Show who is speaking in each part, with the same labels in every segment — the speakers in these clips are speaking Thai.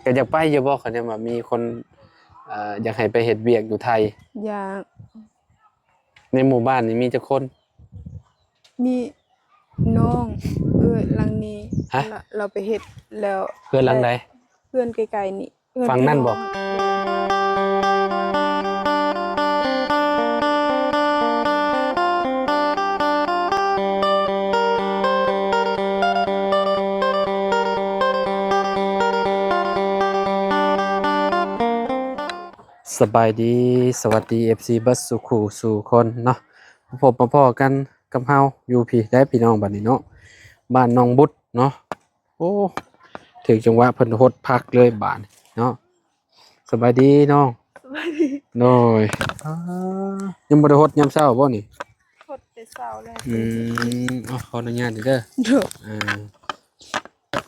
Speaker 1: ก็อยากไปอยู่บ่คันว่ามีคนอยากให้ไปเฮ็ดเวียกอยู่ไทย
Speaker 2: อยาก
Speaker 1: ในหมู่บ้านนี่มีจักคน
Speaker 2: มีน้องหลังนี้
Speaker 1: ฮะ
Speaker 2: เราไปเฮ็ดแล้ว
Speaker 1: เพื่อนหลังใด
Speaker 2: เพื่อนไกลๆนี่เพื่อน
Speaker 1: ฝั่งนั่นบ่สบายดีสวัสดี FC เบิดสุขูสู่คนเนาะพบมาพ้อกันกับเฮาอยู่พี่ได้พี่น้องบัดนี้เนาะบ้านหนองบุตรเนาะโอ้ถึงจังหวะเพิ่นฮดพักเลยบ้านเนาะสบายดีน้องโน้ยยังบ่ได้ฮดยามเช้าบ่นี่
Speaker 2: ฮดแต่เช้าแล้ว
Speaker 1: ขออนุญาตเด้อ
Speaker 2: เด้อ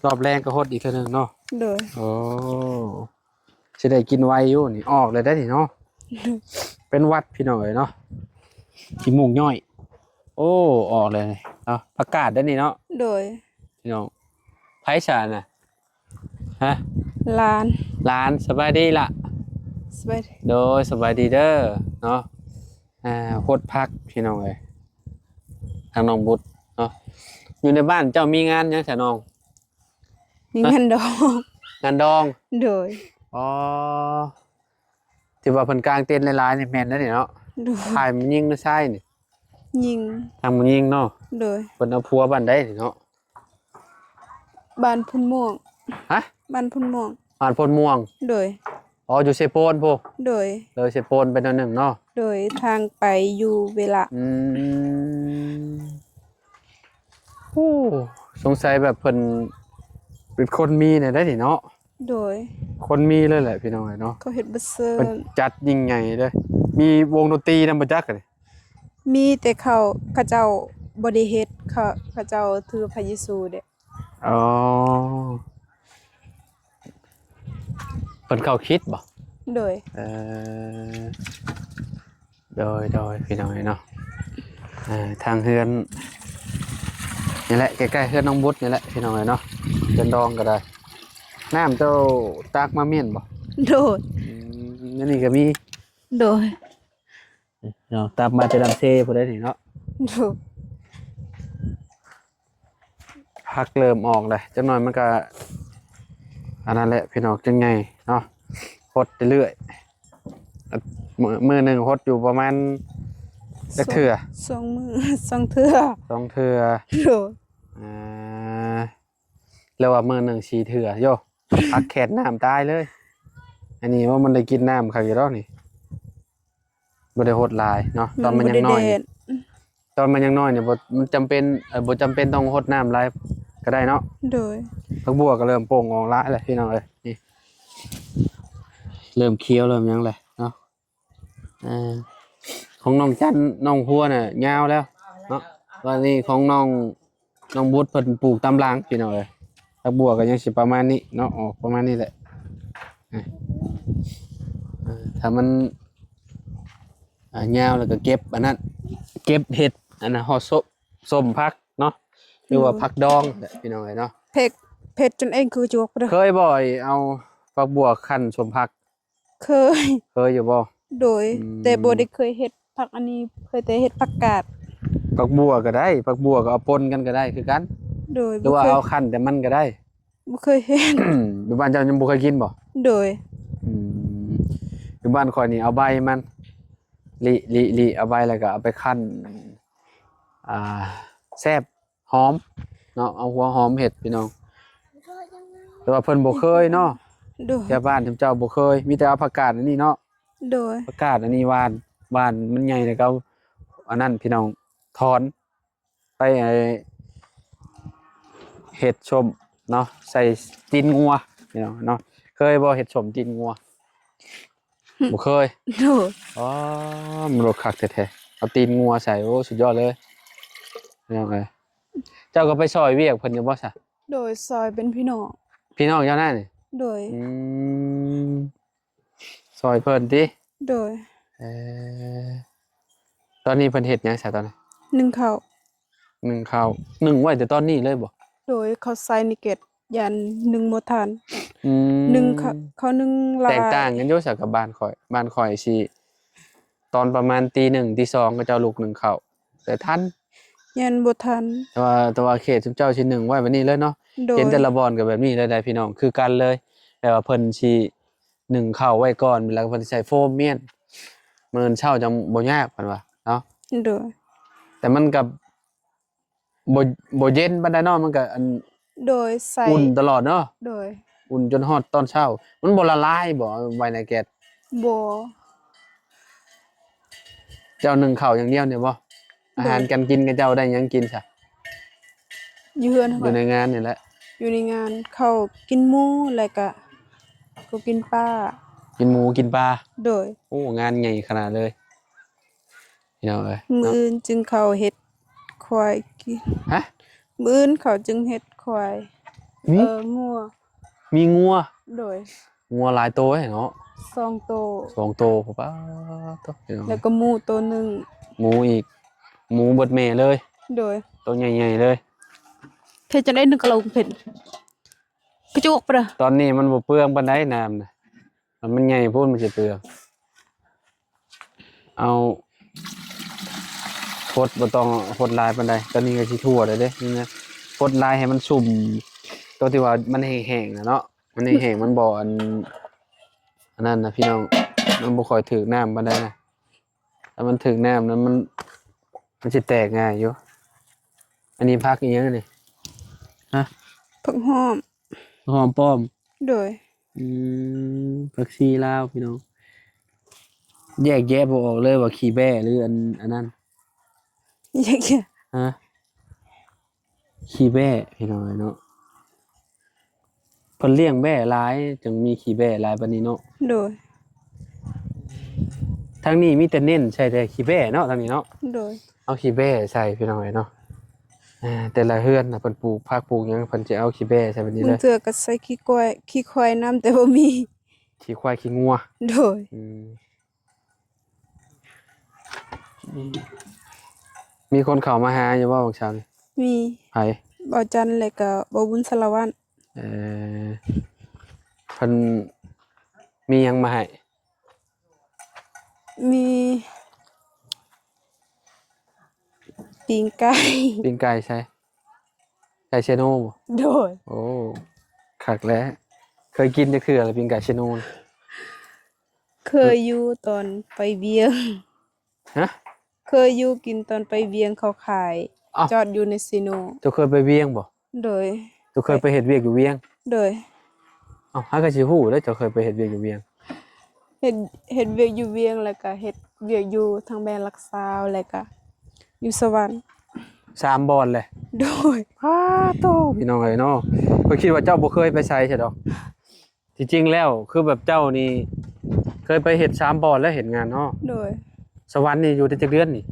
Speaker 1: รอบแรงก็ฮดอีกเทื่อนึงเนาะ
Speaker 2: เด้อ
Speaker 1: โอ้สิได้กินไวอยู่นี่ออกเลยได้นี่เนาะเป็นวัดพี่น้อยเนาะขี้มูกย่อยโอ้ออกเลยเนาะประกาศได้นี่เนาะ
Speaker 2: โดย
Speaker 1: พี่น้องไผชาน่ะฮะ
Speaker 2: ล้
Speaker 1: านสบายดีล่ะ
Speaker 2: สบายดี
Speaker 1: โดยสบายดีเด้อเนาะโคตรพักพี่น้องเอ้ยทางน้องบุตรเนาะอยู่ในบ้านเจ้ามีงานยังไงน้อง
Speaker 2: มีเงินดอง
Speaker 1: งานดอง
Speaker 2: โดย
Speaker 1: อ๋อที่ว่าเพิ่นกลางเต็นท์หลายๆนี่แม่นแล้วนี่เนาะ
Speaker 2: โดย
Speaker 1: ถ่ายมันยิงหรือใช่นี่
Speaker 2: ยิง
Speaker 1: ทางมันยิงเนาะ
Speaker 2: โดย
Speaker 1: เพิ่นเอาผัวบ้านใดนี่เนาะ
Speaker 2: บ้านพุ่นม่วง
Speaker 1: ฮะ
Speaker 2: บ้านพุ่นม่วง
Speaker 1: บ้านพนม่วง
Speaker 2: โดย
Speaker 1: อ๋ออยู่เซโปนพุ
Speaker 2: โดย
Speaker 1: เลยเซโปนเป็นอันหนึ่งเนาะ
Speaker 2: โดยทางไปอยู่เวลา
Speaker 1: โอ้สงสัยแบบเพิ่นเป็นคนมีเนี่ยได้นี่เนาะ
Speaker 2: โดย
Speaker 1: คนมีเลยแหละพี่น้องเนาะ
Speaker 2: เขาเฮ็ดบ่เซิ
Speaker 1: เพิ่นจัดยิ่งใหญ่เด้อมีวงดนตรีนำบ่จักเลย
Speaker 2: มีแต่เขาเจ้าบ่ได้เฮ็ดเขาเจ้าถือพระเยซูเด้
Speaker 1: อ๋อเพิ่นเข้าคิดบ่
Speaker 2: โดย
Speaker 1: อโดยพี่น้องเนาะทางเฮือนนี่แหละใกล้ๆเฮือนน้องบุตรนี่แหละพี่น้องเนาะเฮือนดองก็ได้น้ำเจ้าตักมาเม่นบ่
Speaker 2: โดย
Speaker 1: นี่ก็มี
Speaker 2: โดย
Speaker 1: เนาะตักมาแต่ลำเซพุ่นได้นี่เนาะ
Speaker 2: โดย
Speaker 1: พักเริ่มออกเลยจังหน่อยมันก็อันนั้นแหละพี่น้องจังไงเนาะฮดเรื่อยมื้อนึงฮดอยู่ประมาณจักเทื่อ
Speaker 2: 2 มื้อ2 เทื่อ
Speaker 1: 2 เทื่อ
Speaker 2: โดย
Speaker 1: แล้วว่ามื้อนึง4 เทื่อโยพักแขนน้ำตายเลยอันนี้ว่ามันได้กินน้ำคักอยู่แล้วนี่บ่ได้ฮดหลายเนาะตอนมันยังน้อยตอนมันยังน้อยเนี่ยบ่มันจำเป็นบ่จำเป็นต้องฮดน้ำหลายก็ได้เนาะ
Speaker 2: โดย
Speaker 1: ผักบัวก็เริ่มโป่งออกละเลยพี่น้องเอ้ยนี่เริ่มเคี้ยวเริ่มยังเลยเนาะของน้องจันน้องพัวเนี่ยยาวแล้วเนาะวันนี้ของน้องบุตรเพิ่นปลูกตำลังพี่น้องเอ้ยผักบัวก็ยังสิประมาณนี้เนาะออกประมาณนี้แหละถ้ามันยาวแล้วก็เก็บอันนั้นเก็บเห็ดอันนั้นห่อส้มพักเนาะหรือว่าพักดองพี่น้องเอ้ยเนาะ
Speaker 2: เพชรจนเองคือจวกเด้อ
Speaker 1: เคยบ่อยเอาผักบัวคั่นส้มพัก
Speaker 2: เค
Speaker 1: ยอยู่บ่
Speaker 2: โดยแต่บ่ได้เคยเฮ็ดผักอันนี้เคยแต่เฮ็ดผักกาด
Speaker 1: ผักบัวก็ได้ผักบัวก็เอาปนกันก็ได้คือกัน
Speaker 2: โดย
Speaker 1: หรือว่าเอาคั่นแต่มันก็ได้
Speaker 2: บ่เคยเฮ็ด
Speaker 1: อยู่บ้านเจ้ายังบ่เคยกินบ่
Speaker 2: โดย
Speaker 1: อยู่บ้านข่อยนี่เอาใบมันลิเอาใบแล้วก็เอาไปคั่นแซ่บหอมเนาะเอาหัวหอมเห็ดพี่น้องแต่ว่าเพิ่นบ่เคยเนาะ
Speaker 2: โดย
Speaker 1: แถวบ้านเจ้าบ่เคยมีแต่เอาผักกาดอันนี้เนาะ
Speaker 2: โดย
Speaker 1: ผักกาดอันนี้หวานมันใหญ่แล้วก็อันนั้นพี่น้องถอนไปเห็ดชมเนาะใส่ตีนงัวพี่น้องเนาะเคยบ่เห็ดชมตีนงัวบ่เคย
Speaker 2: โดย
Speaker 1: อ๋อมันรสคักแท้ๆเอาตีนงัวใส่โอ้สุดยอดเลยพี่น้องเอ้ยเจ้าก็ไปซอยเวียกเพิ่นอยู่บ่ซะ
Speaker 2: โดยซอยเป็นพี่น้อง
Speaker 1: เจ้านั่นนี่
Speaker 2: โดย
Speaker 1: ซอยเพิ่นติ
Speaker 2: โดย
Speaker 1: ตอนนี้เพิ่นเฮ็ดหยังซะตอนนี้
Speaker 2: นึ่งข้าว
Speaker 1: นึ่งไว้แต่ตอนนี้เลยบ่
Speaker 2: โดยเขาใส่นิเกต ยันนึ่งบ่ทัน
Speaker 1: อืม
Speaker 2: นึ่งเขานึ่งหลา
Speaker 1: แตกต่าง
Speaker 2: ย
Speaker 1: กันอยู่สักกับบ้านข่อยสิตอนประมาณตี 1ตี 2ก็เจ้าลูกหนึ่งข้าวแต่ทัน
Speaker 2: ยันบ่ทัน
Speaker 1: แต่ว่าเขตชุมเจ้าชิ้นหนึ่งไว้แบบนี้เลยเนาะ
Speaker 2: โดย
Speaker 1: เห็นแต่ละบอนก็แบบนี้เลยได้พี่น้องคือกันเลยแต่ว่าเพิ่นสิหนึ่งข้าวไว้ก่อนแล้วเพิ่นสิใส่โฟมเมียนมื้อเช้าจังบ่ยากเพิ่นว่าเนาะ
Speaker 2: โดย
Speaker 1: แต่มันก็บ่เย็นปานใดเนาะมันก็อัน
Speaker 2: โดยใส่
Speaker 1: อุ่นตลอดเนาะ
Speaker 2: โดย
Speaker 1: อุ่นจนฮอดตอนเช้า มันบ่ละลายบ่ไว้ในแก๊ส
Speaker 2: บ่
Speaker 1: เจ้าหนึ่งข้าวอย่างเดียวเนี่ยบ่อาหารการกินกับเจ้าได้หยังกินซะ
Speaker 2: อยู่เฮือน
Speaker 1: อ
Speaker 2: เขา
Speaker 1: ยู่ในงานนี่แหละ
Speaker 2: อยู่ในงานเขากินหมูแล้วก็กินปลา
Speaker 1: กินหมูกินปลา
Speaker 2: โดย
Speaker 1: โอ้งานใหญ่ขนาดเลยพี่น้องเอ้ย
Speaker 2: มื้อ
Speaker 1: เนาะ
Speaker 2: อื่นจึงเขาเฮ็ดควายกิน
Speaker 1: ฮะ
Speaker 2: มื้ออื่นเขาจึงเฮ็ดควาย
Speaker 1: มี
Speaker 2: งัว
Speaker 1: มีงัว
Speaker 2: โดย
Speaker 1: งัวหลายตัวเนาะ
Speaker 2: 2โตว
Speaker 1: 2ตัวพ่อป้าตัวพี่น้อง
Speaker 2: แล้วก็หมูตัวหนึง
Speaker 1: หมูอีกหมูเบิดแม่เลย
Speaker 2: โดย
Speaker 1: ตัวใหญ่ๆเลย
Speaker 2: เพชรจะได้1กะโหลกเผ็ดกระจกปะเด้อ
Speaker 1: ตอนนี้มันบ่เปลืองปานใดน้ำน่ะมันใหญ่พูดมันสิเปลืองเอาพดบ่ต้องพดลายปานใดตอนนี้ก็สิทั่วเลยเด้นี่นะพดลายให้มันสุ่มตัวที่ว่ามันแห้งๆน่ะเนาะมันแห้งๆมันบ่อันนั้นนะพี่น้องมันบ่ค่อยถึกน้ำปานใดนะถ้ามันถึกน้ำนั้นมันสิแตกง่ายอยู่อันนี้พักอีหยังนี่ฮะ
Speaker 2: ผักหอม
Speaker 1: หอมป้อม
Speaker 2: โดย
Speaker 1: ผักชีลาวพี่น้องแยกแยะบ่ออกเลยว่าขี้แบ้หรืออันนั้น
Speaker 2: อย่างเงี้ย
Speaker 1: ฮะขี้แบ้พี่น้องเนาะเพิ่นเลี้ยงแบ้หลายจึงมีขี้แบ้หลายปานนี้เนาะ
Speaker 2: โดย
Speaker 1: ทางนี้มีแต่เน้นใช่แต่ขี้แบ้เนาะทางนี้เนาะ
Speaker 2: โดย
Speaker 1: เอาขี้แบ้ใส่พี่น้องเนาะแต่ละเฮือนน่ะเพิ่นปลูกผักปลูกหยังเพิ่นจะเอาขี้แบ้ใส่แบบนี้
Speaker 2: มึ
Speaker 1: เล
Speaker 2: ง
Speaker 1: ย
Speaker 2: เจอก็ใส่ขี้กล้วยขี้ควายน้ำแต่บ่มี
Speaker 1: ขี้ควายขี้งัว
Speaker 2: โดย
Speaker 1: มีคนเข้ามาหาอยู่บ่บางเช้านี่
Speaker 2: มี
Speaker 1: ไผ
Speaker 2: บ่าวจันแล้วก็บ่าวบุญสารวัตร
Speaker 1: เพิ่นมีหยังมาให้
Speaker 2: มีปิงไก่
Speaker 1: ปิ้งไก่ใช่ไก่เชโนบ่
Speaker 2: โดย
Speaker 1: โอ้คักแล้วเคยกินจักเทื่อแล้วปิ้งไก่เชโนน่ะ
Speaker 2: เคยอยู่ตอนไปเวียง
Speaker 1: ฮะ
Speaker 2: เคยอยู่กินตอนไปเวียงเขาขาย
Speaker 1: อ้าว
Speaker 2: จอดอยู่ในซิโน
Speaker 1: เจ้าเคยไปเวียงบ่
Speaker 2: โดย
Speaker 1: เจ้าเคยไปเฮ็ดเวียกอยู่เวียง
Speaker 2: โดย
Speaker 1: เอ้าหาก็สิฮู้เด้อเจ้าเคยไปเฮ็ดเวียกอยู่เวียง
Speaker 2: เฮ็ดเวียกอยู่เวียงแล้วก็เฮ็ดเวียกอยู่ทางแบนลักซาวแล้วก็อยู่สวรรค์
Speaker 1: 3บอนเลย
Speaker 2: โดย
Speaker 1: อ้าโตพี่น้องเอ้ยเนาะข้อยคิดว่าเจ้าบ่เคยไปไสใช่ดอกที่จริงแล้วคือแบบเจ้านี่เคยไปเฮ็ด3บอนแล้วเฮ็ดงานเนาะ
Speaker 2: โดย
Speaker 1: สวรรค์นี่อยู่ได้จักเดือนนี่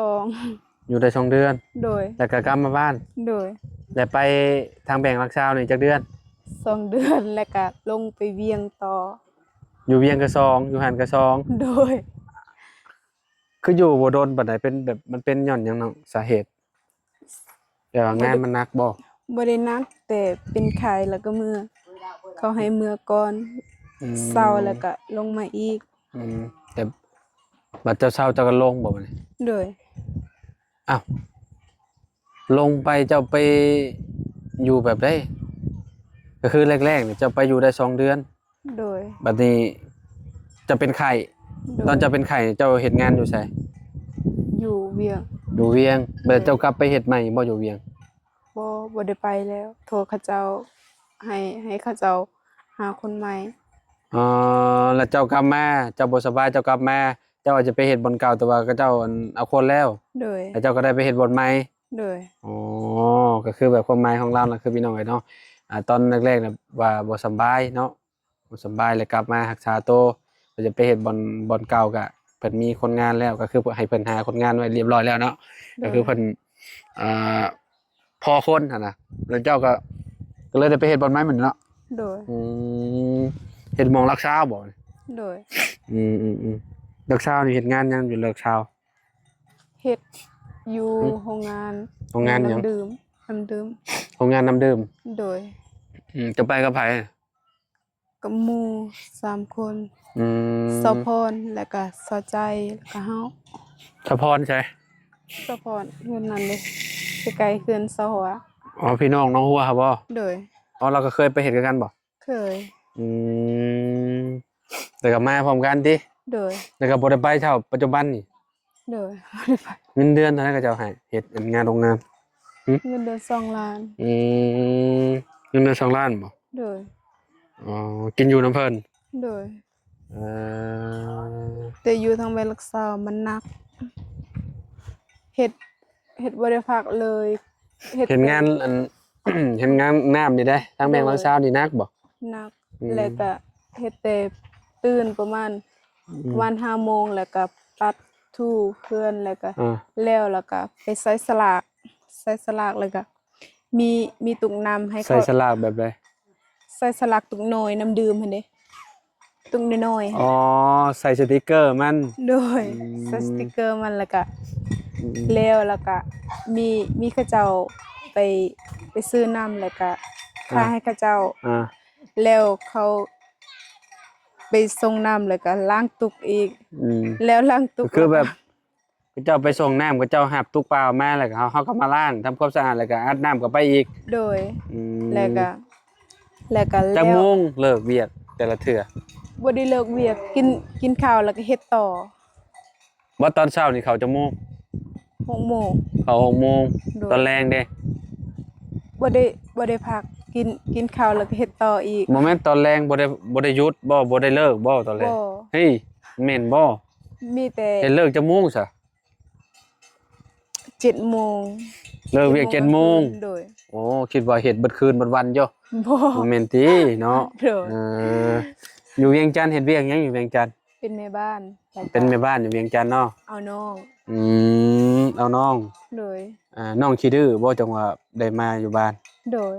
Speaker 2: 2
Speaker 1: อยู่ได้2เดือน
Speaker 2: โดย
Speaker 1: แล้วก็กลับมาบ้าน
Speaker 2: โดย
Speaker 1: แล้วไปทางแบ่งรักษาวนี่จักเดือน
Speaker 2: 2 เดือนแล้วก็ลงไปเวียงต่อ
Speaker 1: อยู่เวียงก็2อยู่หันก็2
Speaker 2: โดย
Speaker 1: คืออยู่บ่โดนปานใดเป็นแบบมันเป็นหย่อนหยังเนาะสาเหตุแต่ว่างานมันหนักบ่
Speaker 2: บ่ได้นักแต่เป็นไข้แล้วก็เมื่อเขาให้เมื่อก่อน
Speaker 1: อืม
Speaker 2: เศร้าแล้วก็ลงมาอีก
Speaker 1: แต่บัดเจ้าเช้าเจ้าก็ลงบ่บัดนี้
Speaker 2: โดย
Speaker 1: อ้าวลงไปเจ้าไปอยู่แบบใดก็คือแรกๆนี่เจ้าไปอยู่ได้2เดือน
Speaker 2: โดย
Speaker 1: บัดนี้จะเป็นไข้
Speaker 2: โดย
Speaker 1: ตอนเจ้าเป็นไข้เจ้าเฮ็ดงานอยู่ไส
Speaker 2: อยู่เวียง
Speaker 1: อยู่เวียงบัดเจ้ากลับไปเฮ็ดใหม่บ่อยู่เวียง
Speaker 2: บ่ได้ไปแล้ว โทรเขาเจ้าให้เขาเจ้าหาคนใหม่
Speaker 1: อ๋อแล้วเจ้ากลับมาเจ้าบ่สบายเจ้ากลับมาเจ้าอาจจะไปเฮ็ดบ่อนเก่าแต่ว่าก็เจ้าเอาคนแล้ว
Speaker 2: โดย
Speaker 1: แล้วเจ้าก็ได้ไปเฮ็ดบ่อนใหม่
Speaker 2: โดย
Speaker 1: อ๋อก็คือแบบความหมายของเราน่ะคือพี่น้องเอ้ยเนาะตอนแรกๆน่ะว่าบ่สำบายเนาะบ่สำบายแล้วกลับมารักษาตัวก็จะไปเฮ็ดบ่อนเก่าก็เพิ่นมีคนงานแล้วก็คือให้เพิ่นหาคนงานไว้เรียบร้อยแล้วเนาะก็คือเพิ่นอ่าพอคนหั่นน่ะแล้วเจ้าก็เลยได้ไปเฮ็ดบ่อนใหม่เหมือนเนาะ
Speaker 2: โดย
Speaker 1: เฮ็ดหมองรักษาบ่
Speaker 2: โดย
Speaker 1: รักษานี่เฮ็ดงานหยังอยู่รักษา
Speaker 2: เฮ็ดอยู่
Speaker 1: อืม
Speaker 2: โรงงาน
Speaker 1: โรงงานหยัง
Speaker 2: น้ำดื่ม
Speaker 1: โรงงานน้ำดื่ม
Speaker 2: โดย
Speaker 1: จะไปกับไผ
Speaker 2: กับหมู่3คน
Speaker 1: อื
Speaker 2: สะ
Speaker 1: ม
Speaker 2: พรแล้วก็สะใจแล้วก็เฮา
Speaker 1: สะพรใช่
Speaker 2: สะพรเฮือนนั่นเด้ใกล้ๆเฮือนสะหัว
Speaker 1: อ๋อพี่น้องน้องหัวครับบ่
Speaker 2: โดย
Speaker 1: อ๋อเราก็เคยไปเห็นกันบ่
Speaker 2: เคย
Speaker 1: อืมแต่ก็มาพร้อมกันติ
Speaker 2: โดย
Speaker 1: แต่ก็บ่ได้ไปเท่าปัจจุบันนี่
Speaker 2: โดยบ่ได้ไป
Speaker 1: เงินเดือนเท่านั้นก็เจ้าให้เฮ็ดงานโรงงานหึ
Speaker 2: เงินเดือน2ล้าน
Speaker 1: อืมเงินเดือน2,000,000บ่
Speaker 2: โดย
Speaker 1: อ๋อกินอยู่น้ำเพิ่น
Speaker 2: โดย
Speaker 1: เอ่อ
Speaker 2: แต่อยู่ทางไปรักษามันหนักเฮ็ดเฮ็ดบ่ได้พักเลยเฮ็ด
Speaker 1: เห็น
Speaker 2: แต่
Speaker 1: งานอัน เห็นงานน้ำนี่ได้ทางแบงค์ลางซาวนี่นักบ่
Speaker 2: หนัก
Speaker 1: อืม
Speaker 2: แล้วก็เฮ็ดแต่ตื่นประมาณวัน5โมงแล้วก็ปัดถูเพื่อนแล้วก็
Speaker 1: อ่า
Speaker 2: แล้วก็ไปใส่สลากแล้วก็มีมีตุกน้ำให้
Speaker 1: ใส่
Speaker 2: เขา
Speaker 1: สลากแบบใด
Speaker 2: ใส่สลากตุกน้อยน้ำดื่มหั่นเด้ตุกน้อย
Speaker 1: อ๋อใส่สติกเกอร์มัน
Speaker 2: ๆโดย
Speaker 1: อื
Speaker 2: ใส่ส
Speaker 1: ม
Speaker 2: ติกเกอร์มันแล้วก็
Speaker 1: อืม
Speaker 2: แล้วก็มีเขาเจ้าไปไปซื้อน้ำแล้วก็ค่าให้เขาเจ้า
Speaker 1: อ่า
Speaker 2: แล้วเขาไปส่งน้ำแล้วก็ล้างตุกอีก
Speaker 1: อืม
Speaker 2: แล้วล้างตุ
Speaker 1: ก็
Speaker 2: กแล้วก็
Speaker 1: คือแบบเจ้าไปส่งน้ำก็เจ้าหับตุกเปล่ามาแล้วก็เขาก็มาล้างทำความสะอาดแล้วก็อัดน้ำก็ไปอีก
Speaker 2: โดย
Speaker 1: อื
Speaker 2: แล้ว
Speaker 1: ม
Speaker 2: ก็แล้วก็
Speaker 1: จัก
Speaker 2: แล้ว
Speaker 1: โมงเลิกเวียกแต่ละเทื่อ
Speaker 2: บ่ได้เลิกเวียกกินข้าวแล้วก็เฮ็ดต่อ
Speaker 1: ว่าตอนเช้านี่เขาจักโมง
Speaker 2: 6โมง
Speaker 1: เขา6 โมง
Speaker 2: โดย
Speaker 1: ตอนแรงเด้
Speaker 2: บ่ได้พักกินข้าวแล้วก็เฮ็ดต่ออีก
Speaker 1: โมเมนต์ตอนแรงบ่ได้หยุดบ่ได้เลิกบ่ตอนแร
Speaker 2: บ่
Speaker 1: งเฮ้ยแม่นบ่
Speaker 2: มีแต่
Speaker 1: เฮ็ดเลิกจักโมงซะ
Speaker 2: 7โมง
Speaker 1: เลิกเวียก7 โมง
Speaker 2: โดย
Speaker 1: โอ้คิดว่าเฮ็ดเบิดคืนเบิดวันอยู่
Speaker 2: บ่
Speaker 1: บ่แม่นติเนาะ
Speaker 2: โดย
Speaker 1: เอออยู่เวียงจันทน์เฮ็ดเวียกหยังอยู่เวียงจันทน์
Speaker 2: เป็นแม่บ้านแล้ว
Speaker 1: เป็น
Speaker 2: ก็
Speaker 1: แม่บ้านอยู่เวียงจันทน์เนาะ
Speaker 2: เอาน้อง
Speaker 1: อืเอาน้อง
Speaker 2: โดย
Speaker 1: น้องขี้ดื้อบ่จังว่าได้มาอยู่บ้าน
Speaker 2: โดย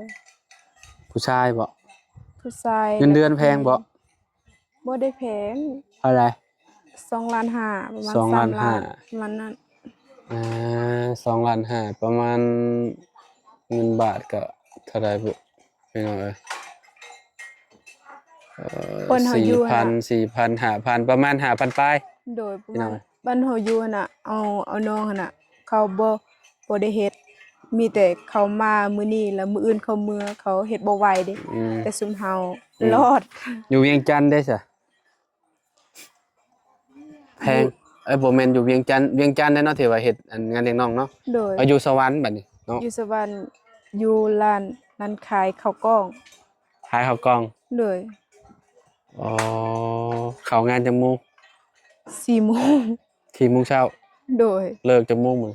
Speaker 1: ผู้ชายบ่
Speaker 2: ผู้ชาย
Speaker 1: เงินเดือนแพงบ่
Speaker 2: บ่ได้แพง
Speaker 1: เท่าไหร่
Speaker 2: 2ล้านห้าประมาณ
Speaker 1: 2,500,000
Speaker 2: 3ล้านประมาณนั้น
Speaker 1: อ่2,500,000ประมาณเงินบาทก็เท่าไหร่บุพี่น้องเอ้ย
Speaker 2: เพิ่นเฮาอยู่หั่นน่ะ
Speaker 1: 4,000 5,000ประมาณ5,000ปลาย
Speaker 2: โดยประ
Speaker 1: พี่น้อง
Speaker 2: มาณบ้านเฮาอยู่หั่นน่ะเอาน้องหั่นน่ะเขาบ่ได้เฮ็ดมีแต่เขามามื้อนี้แล้วมื้ออื่นเขาเมื่อเขาเฮ็ดบ่ไหวเด้
Speaker 1: อืม
Speaker 2: แต่ซุมเฮา
Speaker 1: อืม
Speaker 2: รอด
Speaker 1: อยู่เวียงจันทน์ได้ซะแพง
Speaker 2: อยู่
Speaker 1: บ่แม่นอยู่เวียงจันทน์เวียงจันทน์เนาะที่ว่าเฮ็ดอันงานเลี้ยงน้องเนาะ
Speaker 2: โดย
Speaker 1: อยู่สวรรค์บัดนี้เนาะ
Speaker 2: อยู่สวรรค์อยู่ร้านขายข้าวกล้อง
Speaker 1: ขายข้าวกล่อง
Speaker 2: โดย
Speaker 1: อ๋อเข้างานจักโมง
Speaker 2: 4โมง
Speaker 1: 4 โมงเช้า
Speaker 2: โดย
Speaker 1: เลิกจักโมงมื้อ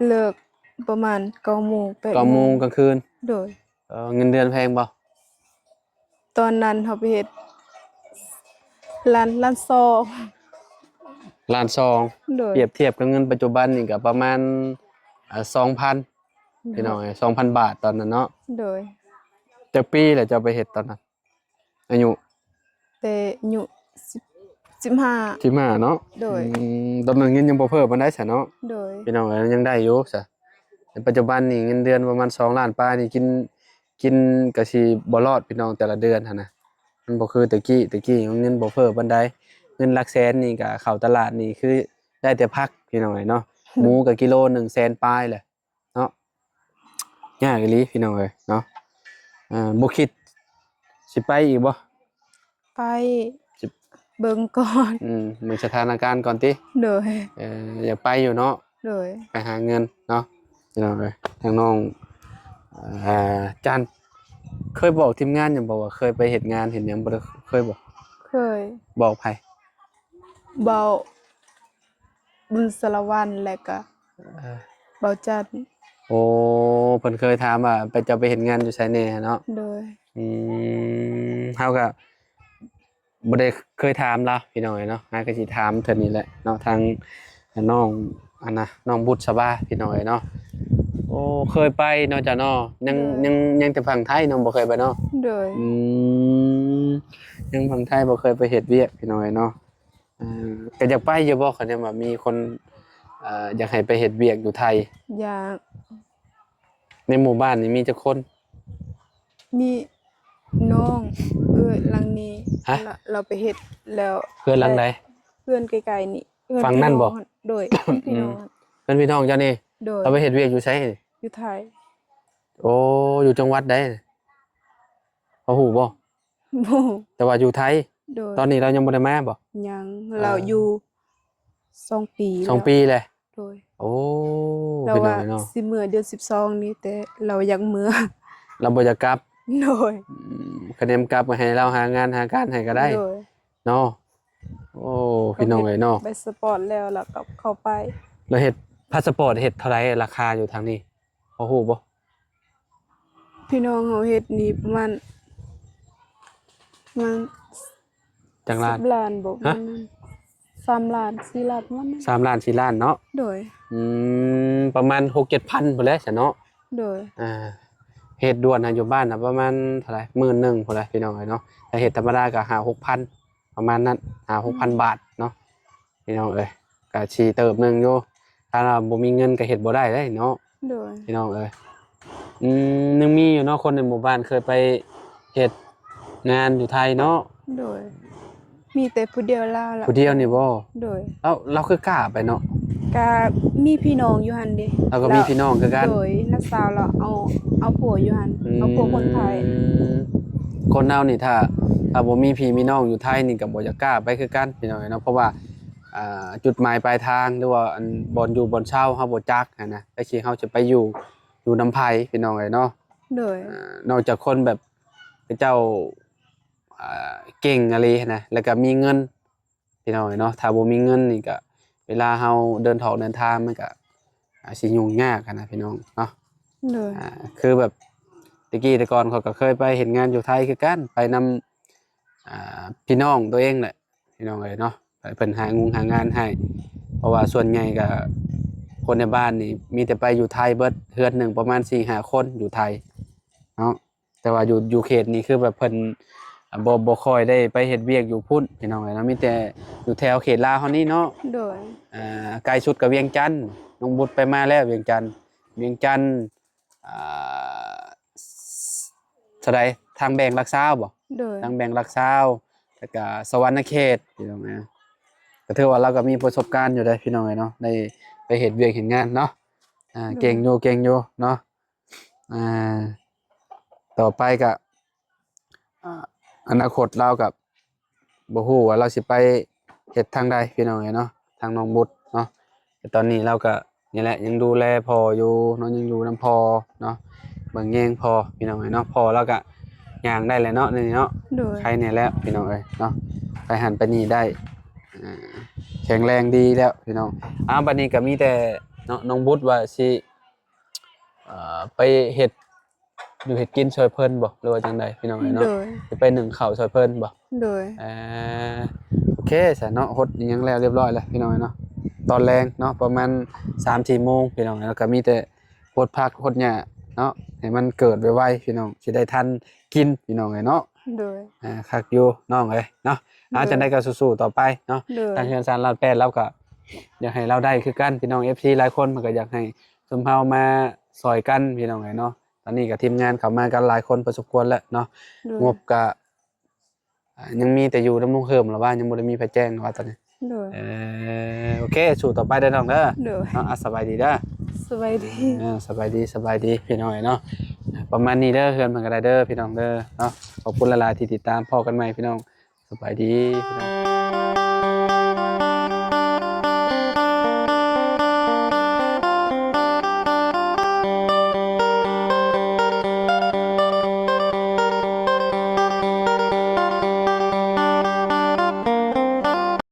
Speaker 2: เลิกประมาณ9โมง8
Speaker 1: 9 โม
Speaker 2: โมง
Speaker 1: งกลางคืน
Speaker 2: โดย
Speaker 1: เงินเดือนแพงบ่
Speaker 2: ตอนนั้นเขาไปเฮ็ดร้านซอ
Speaker 1: ล้านสอง
Speaker 2: โดย
Speaker 1: เปรียบเทียบกับเงินปัจจุบันนี่ก็ประมาณ2,000พี่น้อง2,000 บาทตอนนั้นเนาะ
Speaker 2: โดย
Speaker 1: จักปีแหละจะไปเฮ็ดตอนนั้นอายุ
Speaker 2: แต่อายุ1515
Speaker 1: เนาะ
Speaker 2: โดย
Speaker 1: ตอนนั้นเงินยังบ่เพิ่มปานใดซะเนาะ
Speaker 2: โดย
Speaker 1: พี่น้องยังได้อยู่ซะในปัจจุบันนี่เงินเดือนประมาณ2ล้านปลายนี่กินก็สิบ่รอดพี่น้องแต่ละเดือนหั่นน่ะมันบ่คือแต่กี้เงินบ่เพิ่มปานใดเงินหลักแสนนี่ก็เข้าตลาดนี่คือได้แต่ผักพี่น้องเนาะหมูก็กิโล1แสนปลายแหละเนาะยากอีหลีพี่น้องเอ้ยเนาะบ่คิดสิไปอีกบ่
Speaker 2: ไป
Speaker 1: สิ
Speaker 2: เบิ่งก่อน
Speaker 1: มึงสถานการณ์ก่อนติ
Speaker 2: โดย
Speaker 1: อยากไปอยู่เนาะ
Speaker 2: โดย
Speaker 1: ไปหาเงินเนาะพี่น้องเอ้ยทางน้องจันเคยบอกทีมงานหยังบ่ว่าเคยไปเฮ็ดงานเฮ็ดหยังบ่ได้เคยบ่
Speaker 2: เคย
Speaker 1: บอกไผ
Speaker 2: เบาบุญสารวัตรและก็
Speaker 1: เออ
Speaker 2: เบาจันทร์
Speaker 1: โอ้เพิ่นเคยถามว่าไปจะไปเฮ็ดงานอยู่ไสแหน่เนาะ
Speaker 2: โดย
Speaker 1: อืเฮาก็บ่ได้เคยถามเลาพี่น้องเอ้ยเนาะหาก็สิถามเทื่อนี้แหละเนาะทางน้องอันน่ะน้องบุษบาพี่น้องเอ้ยเนาะโอ้เคยไปเนาะจ้ะเนาะยังแต่ฝั่งไทยน้องบ่เคยไปเนาะ
Speaker 2: โดย
Speaker 1: อืมยังฝั่งไทยบ่เคยไปเฮ็ดเวียกพี่น้องเอ้ยเนาะก็อยากไปอยู่บ่คันว่ามีคนอยากให้ไปเฮ็ดเวียกอยู่ไทย
Speaker 2: อยาก
Speaker 1: ในหมู่บ้านนี่มีจักคน
Speaker 2: มีน้องหลังนี้
Speaker 1: ฮะ
Speaker 2: เราไปเฮ็ดแล้ว
Speaker 1: เพื่อนหลังใด
Speaker 2: เพื่อนไกลๆนี่เพื่อ
Speaker 1: ฝั่งนั่นบ่
Speaker 2: โดยพี่น้อง
Speaker 1: เพิ่นพี่น้องเจ้านี่
Speaker 2: โดย
Speaker 1: เราไปเฮ็ดเวียกอยู่ไส
Speaker 2: อยู่ไทย
Speaker 1: โอ้อยู่จังหวัดใดพอฮู้บ่
Speaker 2: บ่
Speaker 1: แต่ว่าอยู่ไทย
Speaker 2: โดย
Speaker 1: ตอนนี้เรายังบ่ได้มาบ่
Speaker 2: ยังเราอยู่2 ปี
Speaker 1: สองปีเลย
Speaker 2: โดย
Speaker 1: โอ้
Speaker 2: เรา
Speaker 1: พี่น้อ
Speaker 2: ว่าง
Speaker 1: เนาะ
Speaker 2: สิเมื่อเดือน12นี้แต่เราอยากเมื่อ
Speaker 1: เราบ่จะกลับ
Speaker 2: โดย
Speaker 1: คะแนนกลับมาให้เราหางานหาการให้ก็ได้
Speaker 2: โดย
Speaker 1: เนาะโอ้พี่น้องเอ้ยเนาะ
Speaker 2: ไปสปอร์ตแล้วเราก็เข้าไป
Speaker 1: แล้วเฮ็ดพาสปอร์ตเฮ็ดเท่าไหร่ราคาอยู่ทางนี้พอฮู้บ่
Speaker 2: พี่น้องเฮาเฮ็ดนี่ประมาณ
Speaker 1: จังล้าน
Speaker 2: 10 ล้านบ่
Speaker 1: ฮะ
Speaker 2: 3 ล้าน4ล้านประมาณนั้น
Speaker 1: 3ล้าน4ล้านเนาะ
Speaker 2: โดย
Speaker 1: ประมาณ 6-7,000พุ่นแหละซะเนาะ
Speaker 2: โดย
Speaker 1: เฮ็ดด่วนน่ะอยู่บ้านน่ะประมาณเท่าไหร่11,000พุ่นแหละพี่น้องเอ้ยเนาะแต่เฮ็ดธรรมดาก็5-6,000ประมาณนั้น5-6,000 บาทเนาะพี่น้องเอ้ยก็สิเติบหนึงอยู่ถ้าเราบ่มีเงินก็เฮ็ดบ่ได้เด้เนาะ
Speaker 2: โดย
Speaker 1: พี่น้องเอ้ยยังมีอยู่เนาะคนในหมู่บ้านเคยไปเฮ็ดงานอยู่ไทยเนาะ
Speaker 2: โดย มีแต่ผู้เดียวลาวล่ะ
Speaker 1: ผู้เดียวนี่บ่
Speaker 2: โดย
Speaker 1: แล้วเราคือกล้าไปเนาะ
Speaker 2: ก็มีพี่น้องอยู่หั่นเด้
Speaker 1: เราก็มีพี่น้องคือกัน
Speaker 2: โดยน้าสาวเราเอาผัวอยู่หั่นเอาผัวคนไทย
Speaker 1: คนเฮานี่ถ้าบ่มีพี่มีน้องอยู่ไทยนี่ก็บ่จะกล้าไปคือกันพี่น้องเอ้ยเนาะเพราะว่าจุดหมายปลายทางหรือว่าอันบ่อนอยู่บ่อนเช่าเฮาบ่จักหันนะแต่ที่เฮาจะไปอยู่นำไผพี่น้องเอ้ยเนาะ
Speaker 2: โดย
Speaker 1: นอกจากคนแบบเจ้าเก่งอะไรนะแล้วก็มีเงินพี่น้องเนาะถ้าบ่มีเงินนี่ก็เวลาเฮาเดินทางมันก็สิยุ่งยากอะนะพี่น้องเนาะ
Speaker 2: โดย
Speaker 1: คือแบบแต่ก่อนเขาก็เคยไปเห็นงานอยู่ไทยคือกันไปนำพี่น้องตัวเองแหละพี่น้องเอ้ยเนาะไปเพิ่นหางานให้เพราะว่าส่วนใหญ่ก็คนในบ้านนี่มีแต่ไปอยู่ไทยเบิดเฮือนหนึงประมาณ 4-5 คนอยู่ไทยเนาะแต่ว่าอยู่เขตนี้คือแบบเพิ่นบ่ค่อยได้ไปเฮ็ดเวียกอยู่พุ่นพี่น้องเอ้ยเนาะมีแต่อยู่แถวเขตลาวเฮานี่เนาะ
Speaker 2: โดย
Speaker 1: ไกลสุดก็เวียงจันทน์น้องบุตรไปมาแล้วเวียงจันทน์อ่าเท่าใดทางแบ่งรักษาบ่
Speaker 2: โดย
Speaker 1: ทางแบ่งรักษาแล้วก็สวรรณเขตพี่น้องเอ้ยก็ถือว่าเราก็มีประสบการณ์อยู่ได้พี่น้องเอ้ยเนาะได้ไปเฮ็ดเวียกเฮ็ดงานเนาะเก่งอยู่เนาะอ่าต่อไปก็อนาคตเรากับบ่ฮู้ว่าเราสิไปเฮ็ดทางใดพี่น้องเอ้ยเนาะทางน้องบุตรเนาะแต่ตอนนี้เราก็นี่แหละยังดูแลพ่ออยู่เนาะยังอยู่นํพ่อเนาะเบิ่งแยงพ่อพี่น้องเอ้ยเนาะพ่อเราก็ย่างได้แล้วเนาะนี่เนาะ
Speaker 2: โดย
Speaker 1: ใครเนี่ยแล้วพี่น้องเอ้ยเนาะไปหันไปนี่ได้แข็งแรงดีแล้วพี่น้องบัดนี้ก็มีแต่เนาะน้องบุตรว่าสิไปเฮ็ดอยู่เฮ็ดกินช่วยเพิ่นบ่หรือว่าจังใดพี่น้องเอ้ย
Speaker 2: โด
Speaker 1: เนาะ
Speaker 2: ย
Speaker 1: สิไปนึ่งข้าวช่วยเพิ่นบ่
Speaker 2: โดย
Speaker 1: โอเคซะเนาะฮดอิหยังแล้วเรียบร้อยแล้วพี่น้องเอ้ยเนาะตอนแรงเนาะประมาณ 3-4 โมงพี่น้องเอ้ยแล้วก็มีแต่ฮดผักฮดหญ้าเนาะให้มันเกิดไวๆพี่น้องสิได้ทันกินพี่น้องเอ้ยเนาะ
Speaker 2: โดย
Speaker 1: คักอยู่น้องเอ้ยเนาะจังได๋ก็สู้ๆต่อไปเนาะ
Speaker 2: โดย
Speaker 1: ทางเฮือนซานลาดแปดเราก็อยากให้เราได้คือกันพี่น้อง FC หลายคนมันก็อยากให้ซุมเฮามาซอยกันพี่น้องเอ้ยเนาะตอนนี้ก็ทีมงานเข้ามากันหลายคนพอสมควรแล้วเนาะ
Speaker 2: โดย
Speaker 1: งบก็ยังมีแต่อยู่ดำรงเฮิมหรือว่ายังบ่ได้มีไผแจ้งหรอว่าตอนนี้
Speaker 2: โดย
Speaker 1: โอเคสู้ต่อไปเด้อน้องเด้อ
Speaker 2: โดย
Speaker 1: เนาะสบายดีเด้อ
Speaker 2: สบายดี
Speaker 1: สบายดีพี่น้องเอ้ยเนาะประมาณนี้เด้อเฮือนมันก็ได้เด้อพี่น้องเด้อเนาะขอบคุณหลายๆที่ติดตามพอกันใหม่พี่น้องสบายดีพี่น้อง